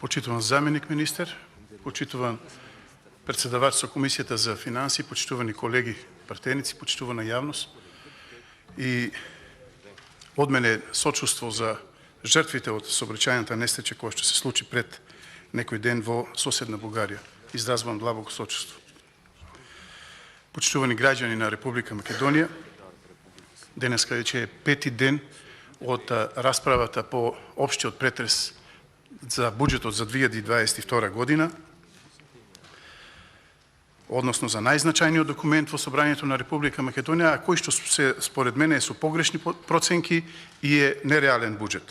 Почитуван заменик министер, почитуван председавач со Комисијата за финансии, почитувани колеги пратеници, почитувана јавност и од мене сочувство за жртвите од сообраќајната несреќа која што се случи пред некој ден во соседна Бугарија. Изразвам длабоко сочувство. Почитувани граѓани на Република Македонија, денеска веќе е пети ден од расправата по општиот претрес за буџетот за 2022 година, односно за најзначајниот документ во Собранието на Република Македонија, а кој што се според мене е со погрешни проценки и е нереален буџет.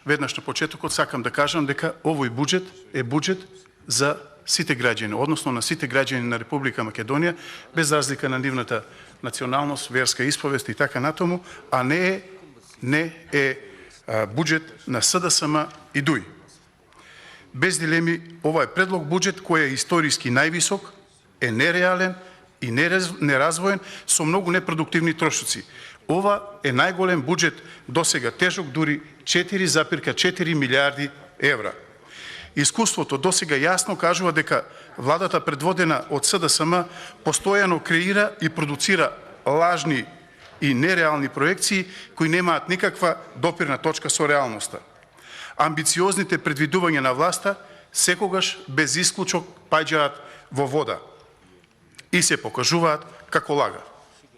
Веднаш на почетокот сакам да кажам дека овој буџет е буџет за сите граѓани, односно на сите граѓани на Република Македонија, без разлика на нивната националност, верска исповест и така натаму, а не е буџет на СДСМ и ДУИ. Без дилеми, ова е предлог буџет кој е историски највисок, е нереален и неразвоен со многу непродуктивни трошоци. Ова е најголем буџет досега, тежок дури 4,4 милиарди евра. Искуството досега јасно кажува дека владата предводена од СДСМ постојано креира и продуцира лажни и нереални проекции кои немаат никаква допирна точка со реалноста. Амбициозните предвидувања на власта секогаш без исклучок паѓаат во вода и се покажуваат како лага.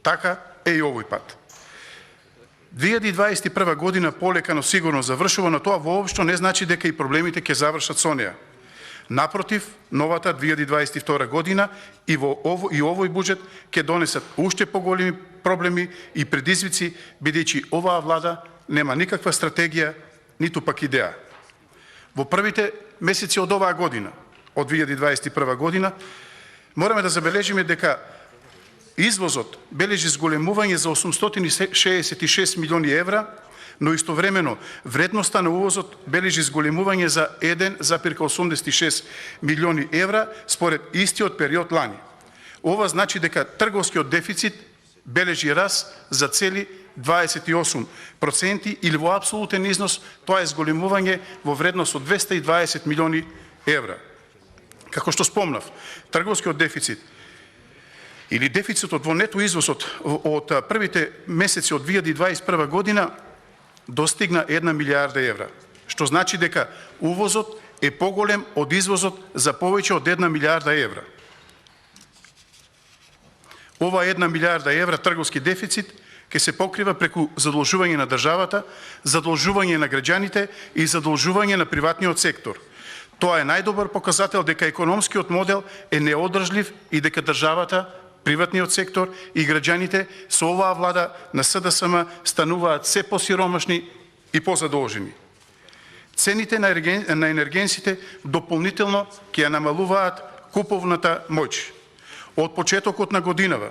Така е и овој пат. 2021 година полека, но сигурно завршува, но тоа воопшто не значи дека и проблемите ќе завршат со неа. Напротив, новата 2022 година и овој буџет ќе донесат уште поголеми проблеми и предизвици, бидејќи оваа влада нема никаква стратегија, ниту пак идеја. Во првите месеци од оваа година, од 2021 година, мораме да забележиме дека извозот бележи зголемување за 866 милиони евра, но истовремено вредноста на увозот бележи зголемување за 1,86 милиони евра според истиот период лани. Ова значи дека трговскиот дефицит бележи раст за цели 28% или во апсолутен износ тоа е зголемување во вредност од 220 милиони евра. Како што спомнав, трговскиот дефицит или дефицитот во нето извозот од првите месеци од 2021 година достигна 1 милиарда евра, што значи дека увозот е поголем од извозот за повеќе од 1 милиарда евра. Ова 1 милиарда евра трговски дефицит ќе се покрива преку задолжување на државата, задолжување на граѓаните и задолжување на приватниот сектор. Тоа е најдобар показател дека економскиот модел е неодржлив и дека државата, приватниот сектор и граѓаните со оваа влада на СДСМ стануваат се посиромашни и позадолжени. Цените на енергенсите дополнително ќе ја намалуваат куповната моќ. Од почетокот на годинава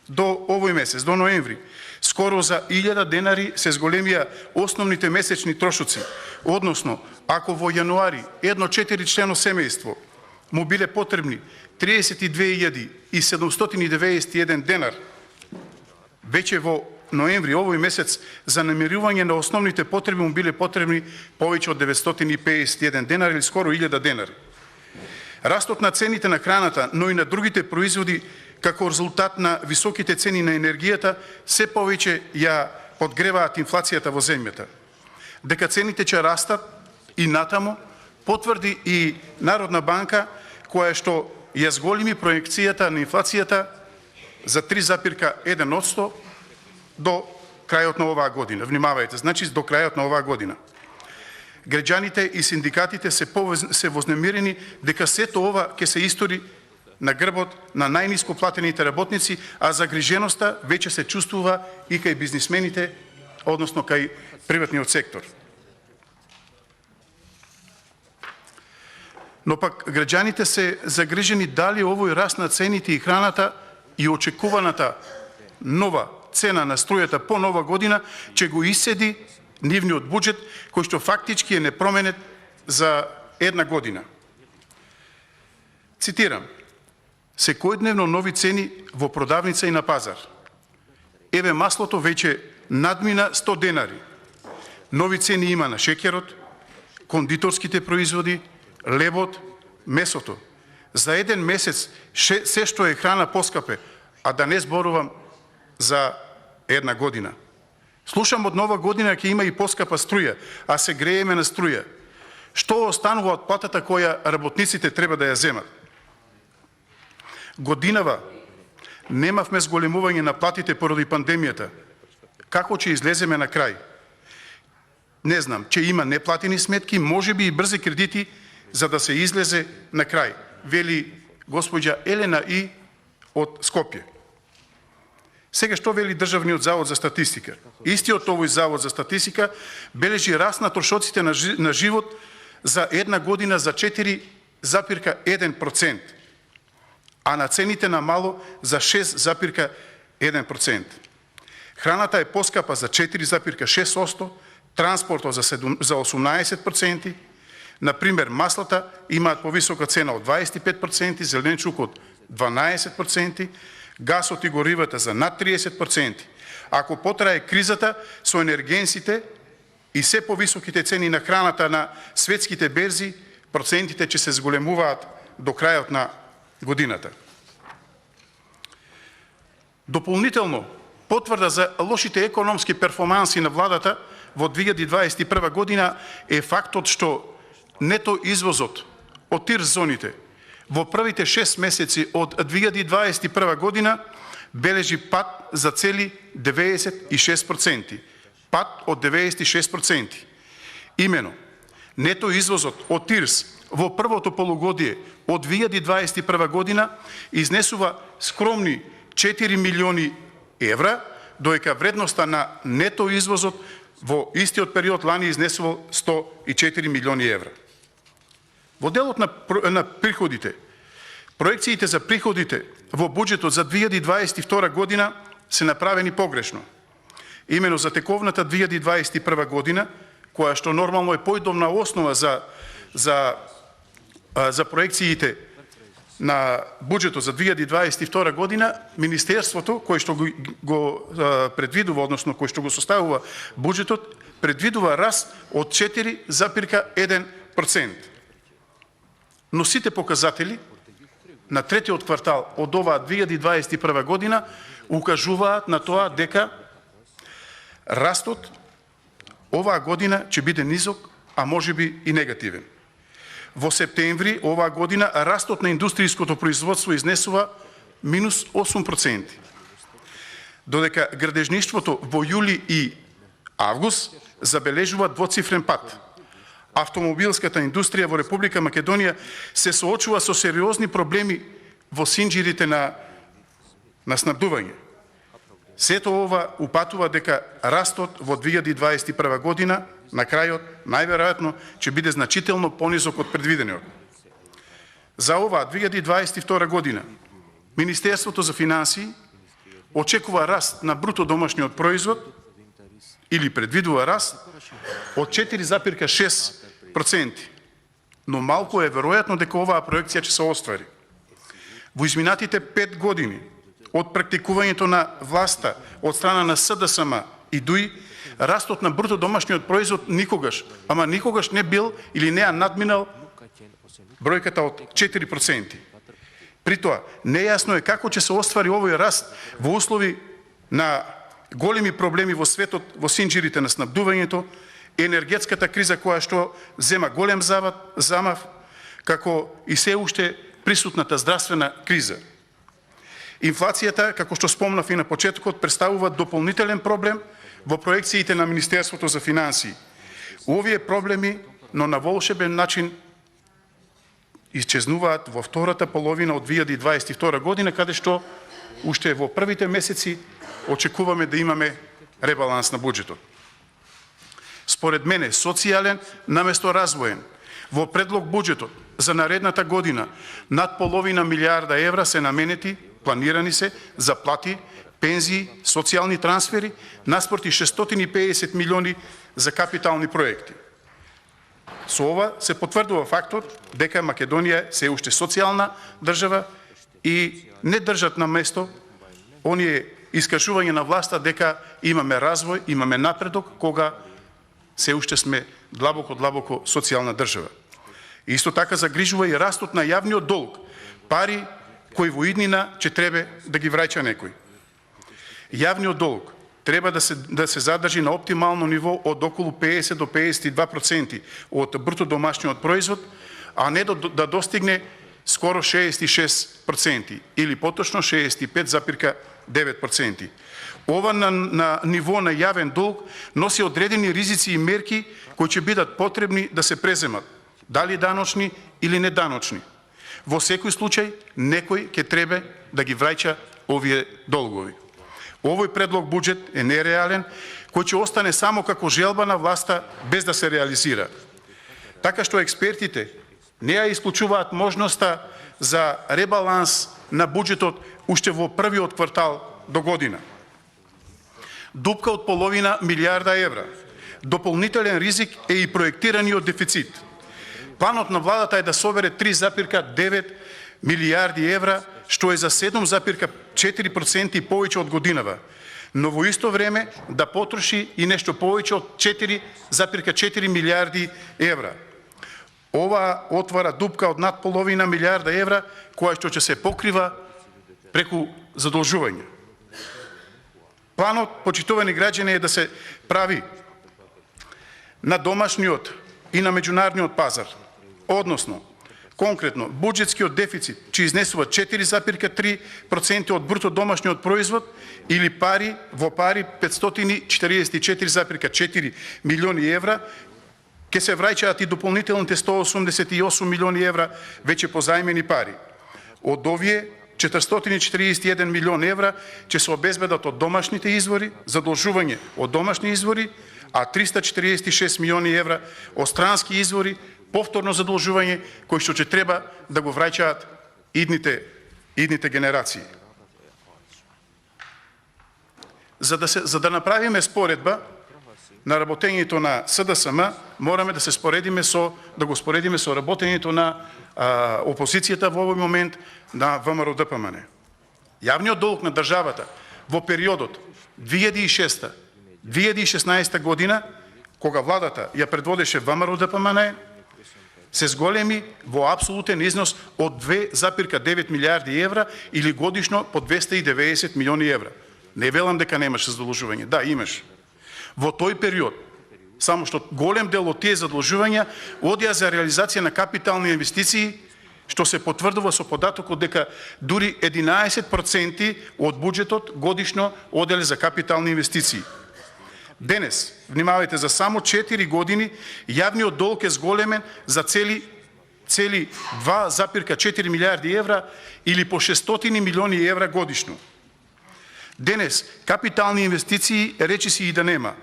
до овој месец, до ноември, скоро за 1000 денари се зголемија основните месечни трошоци, односно, ако во јануари едно 4-члено семејство му биле потребни 32.791 денар, веќе во ноември овој месец за намирување на основните потреби му биле потребни повеќе од 951 денар или скоро 1000 денари. Растот на цените на храната, но и на другите производи како резултат на високите цени на енергијата се повеќе ја подгреваат инфлацијата во земјата. Дека цените ќе растат и натаму потврди и Народна банка која што ја зголеми проекцијата на инфлацијата за 3,1% до крајот на оваа година. Внимавајте, значи до крајот на оваа година. Граѓаните и синдикатите се вознемирени дека сето ова ќе се истори на грбот на најниско платените работници, а загриженоста веќе се чувствува и кај бизнисмените, односно кај приватниот сектор. Но пак граѓаните се загрижени дали овој раст на цените и храната и очекуваната нова цена на струјата по нова година ќе го иседи нивниот буџет, кој што фактички е непроменет за една година. Цитирам: секојдневно нови цени во продавница и на пазар. Еве маслото веќе надмина 100 денари. Нови цени има на шеќерот, кондиторските производи, лебот, месото. За еден месец се што е храна поскапе, а да не зборувам за една година. Слушам од нова година ќе има и поскапа струја, а се грееме на струја. Што останува од платата која работниците треба да ја земат? Годинава немавме зголемување на платите поради пандемијата. Како ќе излеземе на крај? Не знам, че има неплатени сметки, може би и брзи кредити, за да се излезе на крај, вели госпоѓа Елена И од Скопје. Сега што вели Државниот завод за статистика? Истиот овој завод за статистика бележи раст на трошоците на живот за една година за 4,1%, а на цените на мало за 6,1%. Храната е поскапа за 4,6%, транспортот за 18%, например маслата имаат повисока цена од 25%, зеленчукот 12%, гасот и горивата за над 30%. Ако потрае кризата со енергенсите и се повисоките цени на храната на светските берзи, процентите ќе се зголемуваат до крајот на годината. Дополнително, потврда за лошите економски перформанси на владата во 2021 година е фактот што нето извозот од ТИР зоните во првите 6 месеци од 2021 година бележи пад за цели 96%. Пад од 96%. Имено, нето извозот од ТИРС во првото полугодие од 2021 година изнесува скромни 4 милиони евра, доека вредноста на нето извозот во истиот период лани изнесувал 104 милиони евра. Во делот на приходите, проекциите за приходите во буџетот за 2022 година се направени погрешно. Имено за тековната 2021 година, која што нормално е поидобна основа за проекциите на буџетот за 2022 година, Министерството, кој што го предвидува, односно кој што го составува буџетот, предвидува раст од 4,1%. Но сите показатели на третиот квартал од оваа 2021 година укажуваат на тоа дека растот оваа година ќе биде низок, а можеби и негативен. Во септември оваа година растот на индустријското производство изнесува минус 8%. Додека градежништвото во јули и август забележува двоцифрен пат. Автомобилската индустрија во Република Македонија се соочува со сериозни проблеми во синџирите на снабдување. Сето ова упатува дека растот во 2021 година на крајот најверојатно ќе биде значително понизок од предвидениот. За оваа 2022 година Министерството за финансии очекува раст на бруто домашниот производ или предвидува раст од 4,6%, но малку е веројатно дека оваа проекција ќе се оствари. Во изминатите 5 години од практикувањето на власта од страна на СДСМ и ДУИ, растот на бруто домашниот производ никогаш не бил или не надминал бројката од 4%. При тоа, нејасно е како ќе се оствари овој раст во услови на големи проблеми во светот, во синџирите на снабдувањето, енергетската криза која што зема голем замав, како и се уште присутната здравствена криза. Инфлацијата, како што спомнав и на почетокот, представува дополнителен проблем во проекциите на Министерството за финансии. Овие проблеми, но на волшебен начин, исчезнуваат во втората половина од 2022 година, каде што уште во првите месеци очекуваме да имаме ребаланс на буџетот. Според мене, социјален наместо развоен, во предлог буџетот за наредната година над половина милиарда евра се наменети, планирани се за плати, пензии, социјални трансфери, наспроти 650 милиони за капитални проекти. Со ова се потврдува фактот дека Македонија се уште социјална држава и не држат на место оние искажување на власта дека имаме развој, имаме напредок, кога се уште сме длабоко социјална држава. Исто така загрижува и растот на јавниот долг, пари кои во иднина ќе треба да ги враќа некој. Јавниот долг треба да се задржи на оптимално ниво од околу 50 до 52% од бруто домашниот производ, а не да достигне скоро 66% или поточно 65,9%. Ова на ниво на јавен долг носи одредени ризици и мерки кои ќе бидат потребни да се преземат, дали даночни или неданочни. Во секој случај, некој ќе треба да ги враќа овие долгови. Овој предлог буџет е нереален, кој ќе остане само како желба на власта без да се реализира. Така што експертите не ја исклучуваат можноста за ребаланс на буџетот уште во првиот квартал до година. Дупка од половина милијарда евра. Дополнителен ризик е и проектираниот дефицит. Планот на владата е да собере 3,9 милијарди евра, што е за 7,4% и повеќе од годинава, но во исто време да потроши и нешто повеќе од 4,4 милијарди евра. Ова отвара дупка од над половина милијарда евра, која што ќе се покрива преку задолжување. Планот, почитувани граѓани, е да се прави на домашниот и на меѓународниот пазар, односно, конкретно, буџетскиот дефицит ќе изнесува 4,3% од бруто домашниот производ или во пари 544,4 милиони евра, ќе се враќаат и дополнителните 188 милиони евра веќе позајмени пари. Од овие 441 милион евра ќе се обезбедат од домашните извори, задолжување од домашни извори, а 346 милиони евра од странски извори, повторно задолжување кои што ќе треба да го враќаат идните генерации. За да направиме споредба на работењето на СДСМ, мораме да го споредиме со работењето на опозицијата во овој момент на ВМРО ДПМН. Јавниот долг на државата во периодот 2006-2016 година, кога владата ја предводеше ВМРО ДПМН, се зголеми во апсолутен износ од 2,9 милијарди евра или годишно по 290 милиони евра. Не велам дека немаше задолжување, да, имаш. Во тој период, само што голем дел од тие задолжувања одија за реализација на капитални инвестиции, што се потврдува со податокот дека дури 11% од буџетот годишно оделе за капитални инвестиции. Денес, внимавајте, за само 4 години јавниот долг е зголемен за цели 2,4 милијарди евра или по 600 милиони евра годишно. Денес, капитални инвестиции речиси и да нема.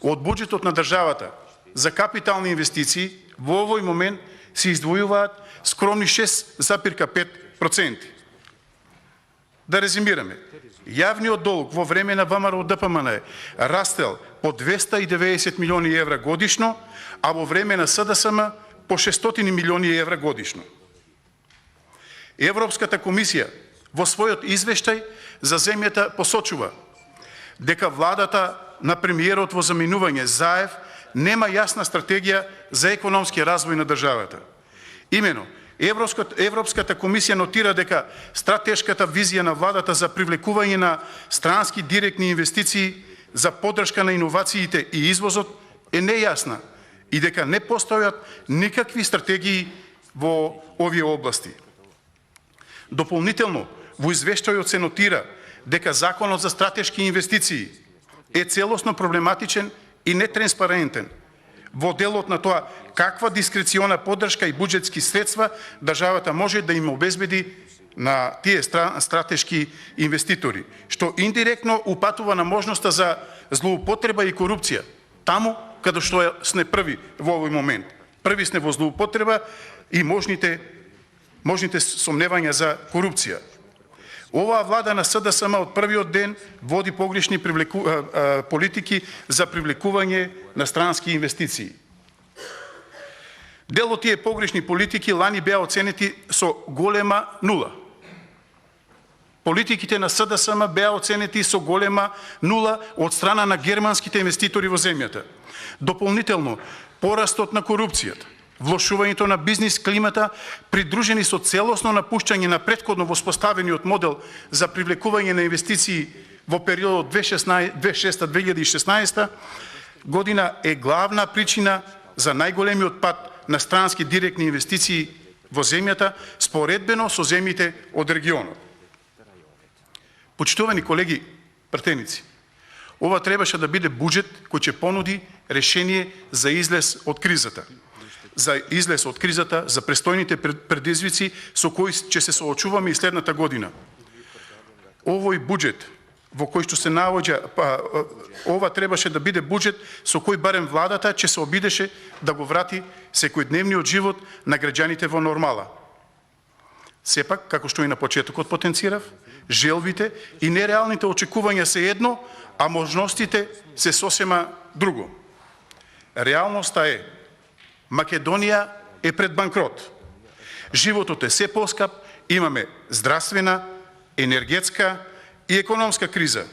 Од буџетот на државата за капитални инвестиции во овој момент се издвојуваат скромни 6,5%. Да резимираме. Јавниот долг во време на ВМРО ДПМН растел по 290 милиони евра годишно, а во време на СДСМ по 600 милиони евра годишно. Европската комисија во својот извештај за земјата посочува дека владата на премиерот во заминување Заев нема јасна стратегија за економски развој на државата. Имено, Европската комисија нотира дека стратешката визија на владата за привлекување на странски директни инвестиции за поддршка на иновациите и извозот е нејасна и дека не постојат никакви стратегии во овие области. Дополнително, во извештајот се нотира дека Законот за стратешки инвестиции е целосно проблематичен и нетранспарентен во делот на тоа каква дискрециона поддршка и буџетски средства државата може да им обезбеди на тие стратешки инвеститори, што индиректно упатува на можноста за злоупотреба и корупција, таму каде што сме први во овој момент. Први сме во злоупотреба и можните сомневања за корупција. Оваа влада на СДСМ од првиот ден води погрешни политики за привлекување на странски инвестиции. Дел од тие погрешни политики лани беа оценети со голема нула. Политиките на СДСМ беа оценети со голема нула од страна на германските инвеститори во земјата. Дополнително, порастот на корупцијата влошувањето на бизнис климата, придружени со целосно напуштање на претходно воспоставениот модел за привлекување на инвестиции во периодот 2006-2016 година е главна причина за најголемиот пат на странски директни инвестиции во земјата, споредбено со земјите од регионот. Почитувани колеги пратеници, ова требаше да биде буџет кој ќе понуди решение за излез од кризата. За излез од кризата, за престојните предизвици со кои ќе се соочуваме и следната година. Овој буџет во кој што се наоѓа, ова требаше да биде буџет со кој барем владата ќе се обидеше да го врати секојдневниот живот на граѓаните во нормала. Сепак, како што и на почетокот потенцирав, желбите и нереалните очекувања се едно, а можностите се сосема друго. Реалноста е, Македонија е пред банкрот. Животот е се поскап, имаме здравствена, енергетска и економска криза,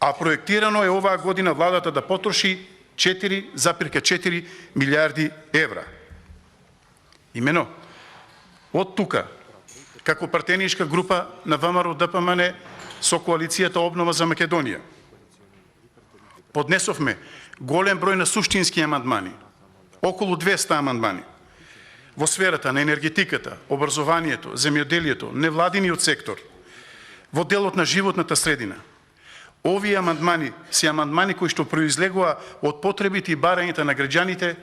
а проектирано е оваа година владата да потроши 4,4 милиарди евра. Имено, од тука, како партеничка група на ВМРО-ДПМН со коалицијата Обнова за Македонија, поднесовме голем број на суштински амандмани, околу 200 амандмани, во сферата на енергетиката, образованието, земјоделието, невладиниот сектор, во делот на животната средина. Овие амандмани се амандмани кои што произлегува од потребите и барањата на граѓаните,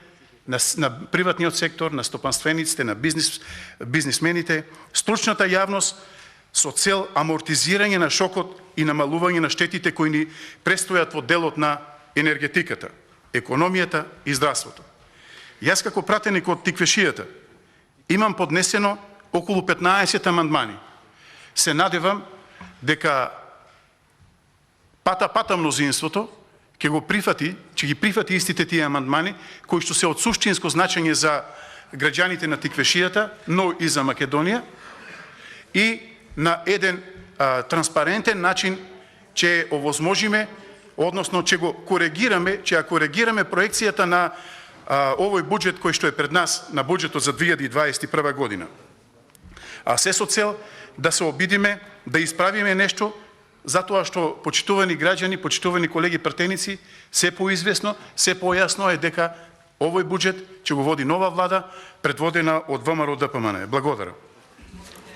на приватниот сектор, на стопанствениците, на бизнисмените, стручната јавност со цел амортизирање на шокот и намалување на штетите кои ни престојат во делот на енергетиката, економијата и здравството. Јас како пратеник од Тиквешијата имам поднесено околу 15 амандмани. Се надевам дека пата мнозинството ќе ги прифати истите тие амандмани, кои што се од суштинско значење за граѓаните на Тиквешијата, но и за Македонија, и на еден транспарентен начин ќе овозможиме, односно ќе го коригираме, ќе коригираме проекцијата на овој буџет кој што е пред нас, на буџетот за 2021 година. А се со цел да се обидиме, да исправиме нешто, затоа што, почитувани граѓани, почитувани колеги пратеници, се поизвестно, се појасно е дека овој буџет ќе го води нова влада, предводена од ВМРО-ДПМН. Благодарам.